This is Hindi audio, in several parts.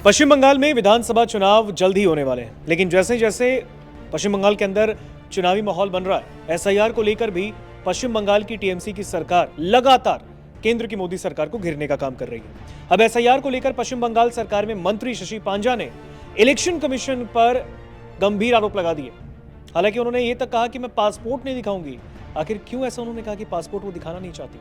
पश्चिम बंगाल में विधानसभा चुनाव जल्द ही होने वाले हैं, लेकिन जैसे जैसे पश्चिम बंगाल के अंदर चुनावी माहौल बन रहा है, एसआईआर को लेकर भी पश्चिम बंगाल की टीएमसी की सरकार लगातार केंद्र की मोदी सरकार को घेरने का काम कर रही है। अब एसआईआर को लेकर पश्चिम बंगाल सरकार में मंत्री शशि पांजा ने इलेक्शन कमीशन पर गंभीर आरोप लगा दिए। हालांकि उन्होंने ये तक कहा कि मैं पासपोर्ट नहीं दिखाऊंगी। आखिर क्यों ऐसा उन्होंने कहा कि पासपोर्ट वो दिखाना नहीं चाहती?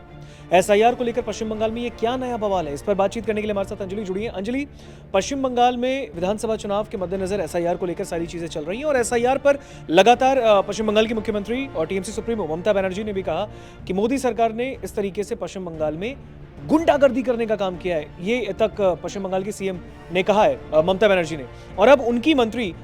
एसआईआर को लेकर पश्चिम बंगाल में ये क्या नया बवाल है? इस पर बातचीत करने के लिए हमारे साथ अंजलि जुड़ी है। अंजलि, पश्चिम बंगाल में विधानसभा चुनाव के मद्देनजर एसआईआर को लेकर सारी चीजें चल रही हैं और एसआईआर पर लगातार पश्चिम बंगाल की मुख्यमंत्री और टीएमसी सुप्रीमो ममता बनर्जी ने भी कहा कि मोदी सरकार ने इस तरीके से पश्चिम बंगाल में गुंडागर्दी करने का काम किया है। ये तक पश्चिम बंगाल की सीएम ने कहा है, ममता बनर्जी ने, और अब उनकी मंत्री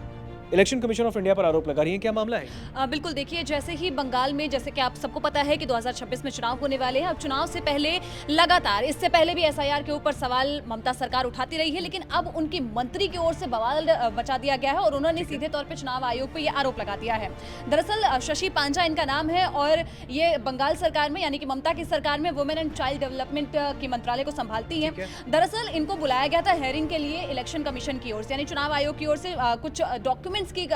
इलेक्शन कमीशन ऑफ इंडिया पर आरोप लगा रही है। क्या मामला है? बिल्कुल, देखिए, जैसे ही बंगाल में, जैसे कि आप सबको पता है कि 2026 में चुनाव होने वाले हैं। अब चुनाव से पहले लगातार, इससे पहले भी एसआईआर के ऊपर सवाल ममता सरकार उठाती रही है, लेकिन अब उनकी मंत्री की ओर से बवाल बचा दिया गया है और उन्होंने सीधे तौर पर चुनाव आयोग पर यह आरोप लगा दिया है। दरअसल शशि पांजा इनका नाम है और ये बंगाल सरकार में, यानी कि ममता की सरकार में, वुमेन एंड चाइल्ड डेवलपमेंट की मंत्रालय को संभालती हैं। दरअसल इनको बुलाया गया था हेयरिंग के लिए इलेक्शन कमीशन की ओर से, यानी चुनाव आयोग की ओर से कुछ डॉक्यूमेंट्स की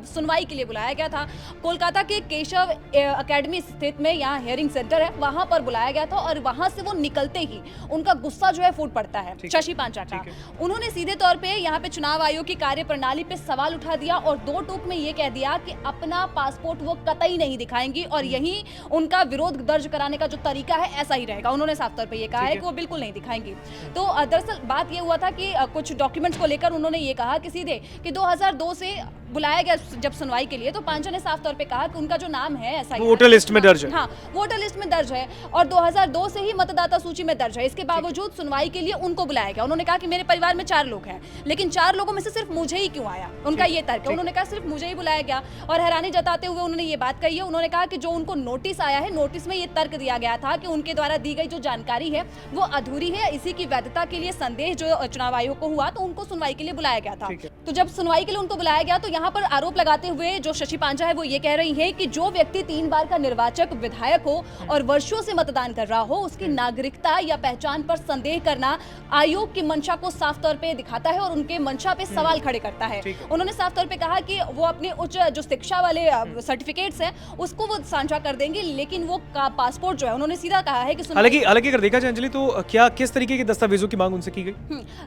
सुनवाई के लिए बुलाया गया था। कोलकाता के केशव एकेडमी स्थित में यहाँ हेयरिंग सेंटर है, वहां पर बुलाया गया था और वहां से वो निकलते ही उनका गुस्सा जो है फूट पड़ता है शशि पांजा का। उन्होंने सीधे तौर पे यहाँ पे चुनाव आयोग की कार्यप्रणाली पे सवाल उठा दिया और दो टूक में ये कह दिया कि अपना पासपोर्ट वो कतई नहीं दिखाएंगी और यही उनका विरोध दर्ज कराने का जो तरीका है ऐसा ही रहेगा। उन्होंने साफ तौर पे ये कहा है कि वो बिल्कुल नहीं दिखाएंगी। तो दरअसल बात ये हुआ था कि कुछ डॉक्यूमेंट्स को लेकर उन्होंने ये कहा कि सीधे कि 2002 से बुलाया गया जब सुनवाई के लिए, तो पांजा ने साफ तौर पे कहा कि उनका जो नाम है ऐसा ही वोटर लिस्ट में दर्ज है। हाँ, वोटर लिस्ट में दर्ज है और 2002 से ही मतदाता सूची में दर्ज है। इसके बावजूद सुनवाई के लिए उनको बुलाया गया। उन्होंने कहा कि मेरे परिवार में 4 लोग हैं, लेकिन 4 लोगों में से सिर्फ मुझे ही क्यों आया? उनका ये तर्क है। उन्होंने कहा सिर्फ मुझे ही बुलाया गया और हैरानी जताते हुए उन्होंने ये बात कही है। उन्होंने कहा कि जो उनको नोटिस आया है, नोटिस में ये तर्क दिया गया था कि उनके द्वारा दी गई जो जानकारी है वो अधूरी है। इसी की वैधता के लिए संदेह जो चुनाव आयोग को हुआ, तो उनको सुनवाई के लिए बुलाया गया था। तो जब सुनवाई के लिए उनको बुलाया गया तो यहाँ पर आरोप लगाते हुए जो शशि पांजा है वो ये कह रही है कि जो व्यक्ति 3 बार का निर्वाचक विधायक हो और वर्षों से मतदान कर रहा हो, उसकी नागरिकता या पहचान पर संदेह करना आयोग की मंशा को साफ तौर पे दिखाता है और उनके मंशा पे सवाल खड़े करता है। उन्होंने साफ तौर पे कहा कि वो अपने उच्च जो शिक्षा वाले सर्टिफिकेट्स हैं उसको वो साझा कर देंगे, लेकिन वो पासपोर्ट जो है, उन्होंने सीधा कहा है कि हालांकि अगर देखा जाए अंजलि, तो क्या किस तरीके के दस्तावेजों की मांग उनसे की गई?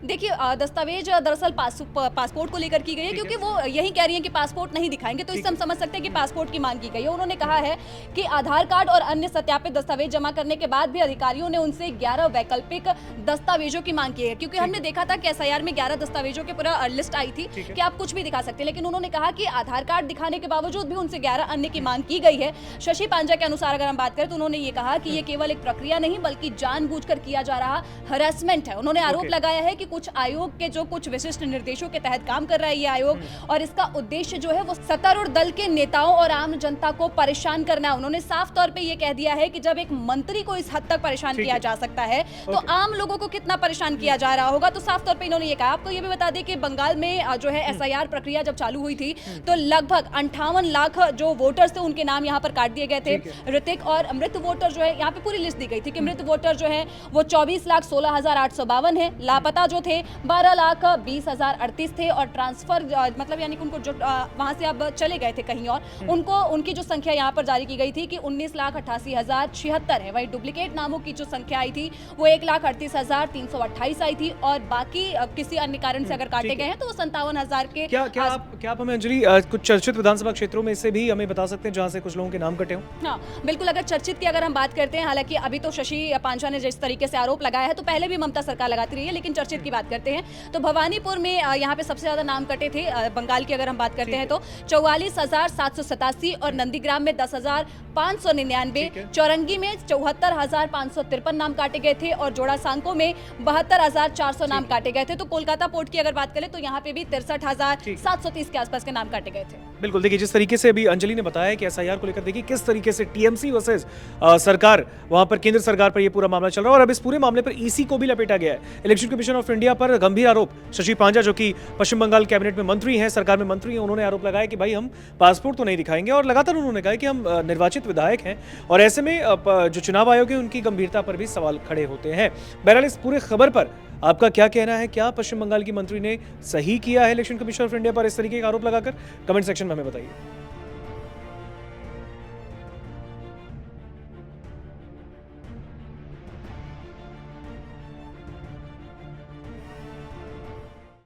देखिए, दस्तावेज दरअसल पासपोर्ट को लेकर की गई है, क्योंकि वो यही कह रही है कि पासपोर्ट नहीं दिखाएंगे, तो इससे हम समझ सकते हैं कि पासपोर्ट की मांग की गई है। उन्होंने कहा है कि आधार कार्ड और अन्य सत्यापित दस्तावेज जमा करने के बाद भी अधिकारियों ने उनसे 11 वैकल्पिक दस्तावेजों की मांग की है, क्योंकि हमने देखा था कि एसआईआर में 11 दस्तावेजों की पूरा लिस्ट आई थी कि आप कुछ भी दिखा सकते हैं, लेकिन उन्होंने कहा कि आधार कार्ड दिखाने के बावजूद भी उनसे 11 अन्य की मांग की गई है। शशि पांजा के अनुसार अगर हम बात करें तो उन्होंने ये कहा कि ये केवल एक प्रक्रिया नहीं बल्कि जानबूझकर किया जा रहा हरासमेंट है। उन्होंने आरोप लगाया है कि कुछ आयोग के जो कुछ विशिष्ट निर्देशों के तहत काम कर रहा है ये आयोग, और इसका उद्देश्य जो है वो सत्तारूढ़ दल के नेताओं और आम जनता को परेशान करना है। उन्होंने साफ तौर पे ये कह दिया है कि जब एक मंत्री को इस हद तक परेशान किया जा सकता है तो आम लोगों को कितना परेशान किया जा रहा होगा। तो साफ तौर पे इन्होंने ये कहा। आपको ये भी बता दें कि बंगाल में जो है एसआईआर प्रक्रिया जब चालू हुई थी तो लगभग 58 लाख जो वोटर्स थे उनके नाम यहाँ पर काट दिए गए थे। ऋतिक और मृत वोटर जो है, यहाँ पे पूरी लिस्ट दी गई थी कि मृत वोटर जो है वो 24,16,852 है। लापता जो थे 12,20,038 थे और ट्रांसफर मतलब यानी कि उनको जो वहां से अब चले गए थे कहीं और, उनको उनकी जो संख्या यहाँ पर जारी की गई थी कि 19,88,076 है। वही डुप्लीकेट नामों की जो संख्या आई थी वो 1,38,328 आई थी और बाकी किसी अन्य कारण से अगर काटे गए हैं तो वो 57,000 के। क्या आप हमें अंजलि कुछ चर्चित विधानसभा क्षेत्रों में से भी हमें बता सकते हैं जहां से कुछ लोगों के नाम कटे हों? हाँ, बिल्कुल। अगर चर्चित की अगर हम बात करते हैं, हालांकि अभी तो शशि पांजा ने जिस तरीके से आरोप लगाया है तो पहले भी ममता सरकार लगाती रही है, लेकिन चर्चित की बात करते हैं तो भवानीपुर में यहाँ पे सबसे ज्यादा नाम कटे थे। बंगाल की अगर हम बात करते हैं तो 44,787 और नंदीग्राम में 10,599, चौरंगी में 74,553 नाम काटे गए थे और जोड़ा सांको में 72,400 नाम काटे गए थे। तो कोलकाता पोर्ट की अगर बात करें तो यहाँ पे भी 63,730 के आसपास के नाम काटे गए थे। बिल्कुल, देखिए जिस तरीके से अभी अंजलि ने बताया कि एसआईआर को लेकर देखिए किस तरीके से टीएमसी वर्सेस सरकार, वहां पर केंद्र सरकार पर ये पूरा मामला चल रहा है और अब इस पूरे मामले पर ईसी को भी लपेटा गया है। इलेक्शन कमीशन ऑफ इंडिया पर गंभीर आरोप। शशि पांजा जो कि पश्चिम बंगाल कैबिनेट में मंत्री हैं, सरकार में मंत्री हैं, उन्होंने आरोप लगाया कि भाई हम पासपोर्ट तो नहीं दिखाएंगे और लगातार उन्होंने कहा कि हम निर्वाचित विधायक हैं और ऐसे में जो चुनाव आयोग है उनकी गंभीरता पर भी सवाल खड़े होते हैं। बहरहाल इस पूरे खबर पर आपका क्या कहना है? क्या पश्चिम बंगाल की मंत्री ने सही किया है इलेक्शन कमीशन ऑफ इंडिया पर इस तरीके का आरोप लगाकर? कमेंट सेक्शन में हमें बताइए।